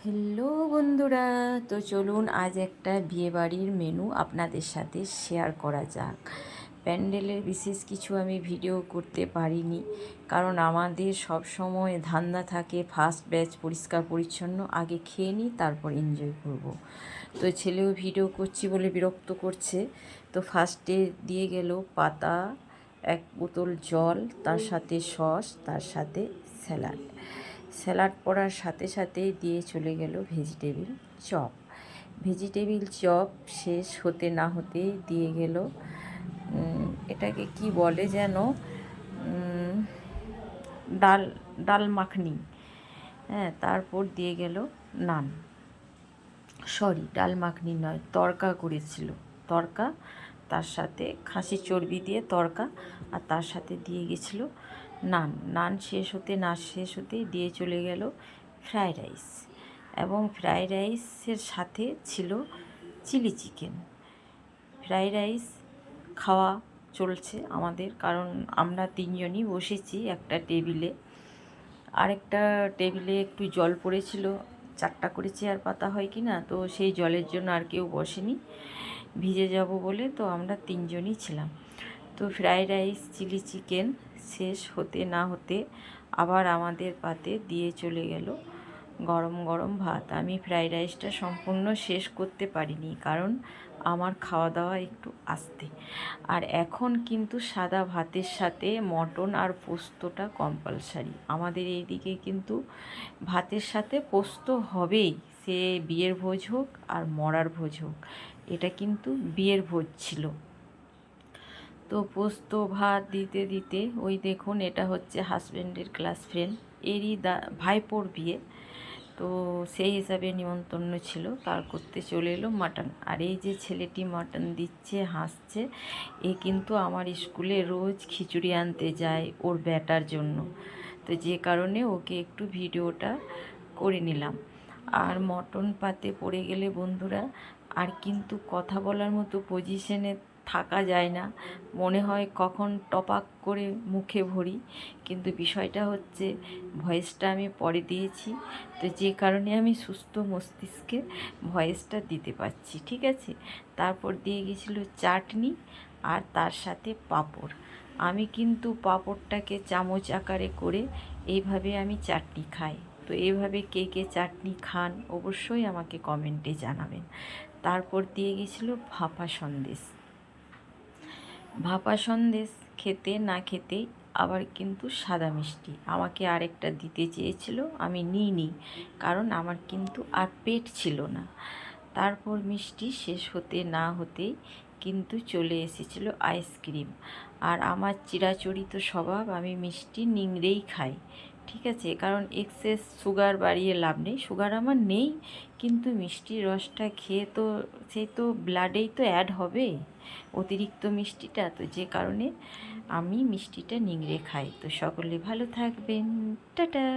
Hello বন্ধুরা, তো চলুন আজ একটা বিয়েবাড়ির মেনু আপনাদের সাথে শেয়ার করা যাক। প্যান্ডেলের বিশেষ কিছু আমি ভিডিও করতে পারিনি, কারণ আমাদের সব সময় ধান্দা থাকে ফার্স্ট ব্যাচ পরিষ্কার পরিচ্ছন্ন, আগে খেয়ে নিই তারপর এনজয় করব। তো ছেলেও ভিডিও করছি বলে বিরক্ত করছে। তো ফার্স্টে দিয়ে গেল পাতা, এক বোতল জল, তার সাথে সস, তার সাথে স্যালাড। স্যালাড পড়ার সাথে সাথেই দিয়ে চলে গেল ভেজিটেবিল চপ। ভেজিটেবিল চপ শেষ হতে না হতেই দিয়ে গেল এটাকে কি বলে যেন, ডাল ডাল মাখনি। হ্যাঁ, তারপর দিয়ে গেল নান, সরি ডাল মাখনি নয়, তড়কা করেছিল, তড়কা, তার সাথে খাসি চর্বি দিয়ে তড়কা, আর তার সাথে দিয়ে গেছিলো নান। নান শেষ হতে না শেষ হতেই দিয়ে চলে গেল ফ্রায়েড রাইস, এবং ফ্রায়েড রাইসের সাথে ছিল চিলি চিকেন। ফ্রায়েড রাইস খাওয়া চলছে আমাদের, কারণ আমরা তিনজনই বসেছি একটা টেবিলে। আরেকটা টেবিলে একটু জল পড়েছিল, 4টা করে চেয়ার পাতা হয় কি না, তো সেই জলের জন্য আর কেউ বসেনি, ভিজে যাব বলে, তো আমরা তিনজনই ছিলাম। তো ফ্রায়েড রাইস চিলি চিকেন শেষ হতে না হতে আবার আমাদের পাতে দিয়ে চলে গেল গরম গরম ভাত। আমি ফ্রায়েড রাইসটা সম্পূর্ণ শেষ করতে পারিনি, কারণ আমার খাওয়া দাওয়া একটু আস্তে। আর এখন কিন্তু সাদা ভাতের সাথে মটন আর পোস্তটা কম্পালসারি আমাদের এইদিকে, কিন্তু ভাতের সাথে পোস্ত হবেই, সে বিয়ের ভোজ হোক আর মরার ভোজ হোক। এটা কিন্তু বিয়ের ভোজ ছিল। তো পোস্ত ভাত দিতে দিতে ওই দেখুন, এটা হচ্ছে হাজব্যান্ডের ক্লাস ফ্রেন্ড, এরই ভাইপোর বিয়ে, তো সেই হিসাবে নিমন্ত্রণ ছিল, তার করতে চলে এলো মাটন। আর এই যে ছেলেটি মাটন দিচ্ছে, হাসছে, এ কিন্তু আমার স্কুলে রোজ খিচুড়ি আনতে যায় ওর ব্যাটার জন্য, তো যে কারণে ওকে একটু ভিডিওটা করে নিলাম। আর মটন পাতে পড়ে গেলে বন্ধুরা আর কিন্তু কথা বলার মতো পজিশনে থাকা যায় না, মনে হয় কখন টপাক করে মুখে ভরি। কিন্তু বিষয়টা হচ্ছে ভয়েসটা আমি পরে দিয়েছি, তো যে কারণে আমি সুস্থ মস্তিষ্কে ভয়েসটা দিতে পারছি, ঠিক আছে। তারপর দিয়ে গেছিলো চাটনি, আর তার সাথে পাঁপড়। আমি কিন্তু পাঁপড়টাকে চামচ আকারে করে এইভাবে আমি চাটনি খাই। তো এইভাবে কে কে চাটনি খান অবশ্যই আমাকে কমেন্টে জানাবেন। তারপর দিয়ে গেছিলো ভাপা সন্দেশ। ভাপা সন্দেশ খেতে না খেতেই আবার কিন্তু সাদা মিষ্টি আমাকে আরেকটা দিতে চেয়েছিল, আমি নিইনি, কারণ আমার কিন্তু আর পেট ছিল না। তারপর মিষ্টি শেষ হতে না হতেই কিন্তু চলে এসেছিল আইসক্রিম। আর আমার চিরাচরিত স্বভাব, আমি মিষ্টি নিংড়েই খাই, ঠিক আছে, কারণ এক্সেস সুগার বাড়িয়ে লাভ নেই। সুগার আমার নেই, কিন্তু মিষ্টির রসটা খেয়ে তো সেই তো ব্লাডেই তো অ্যাড হবে অতিরিক্ত মিষ্টিটা, তো যে কারণে আমি মিষ্টিটা নিংড়ে খাই। তো সকলে ভালো থাকবেন, টাটা।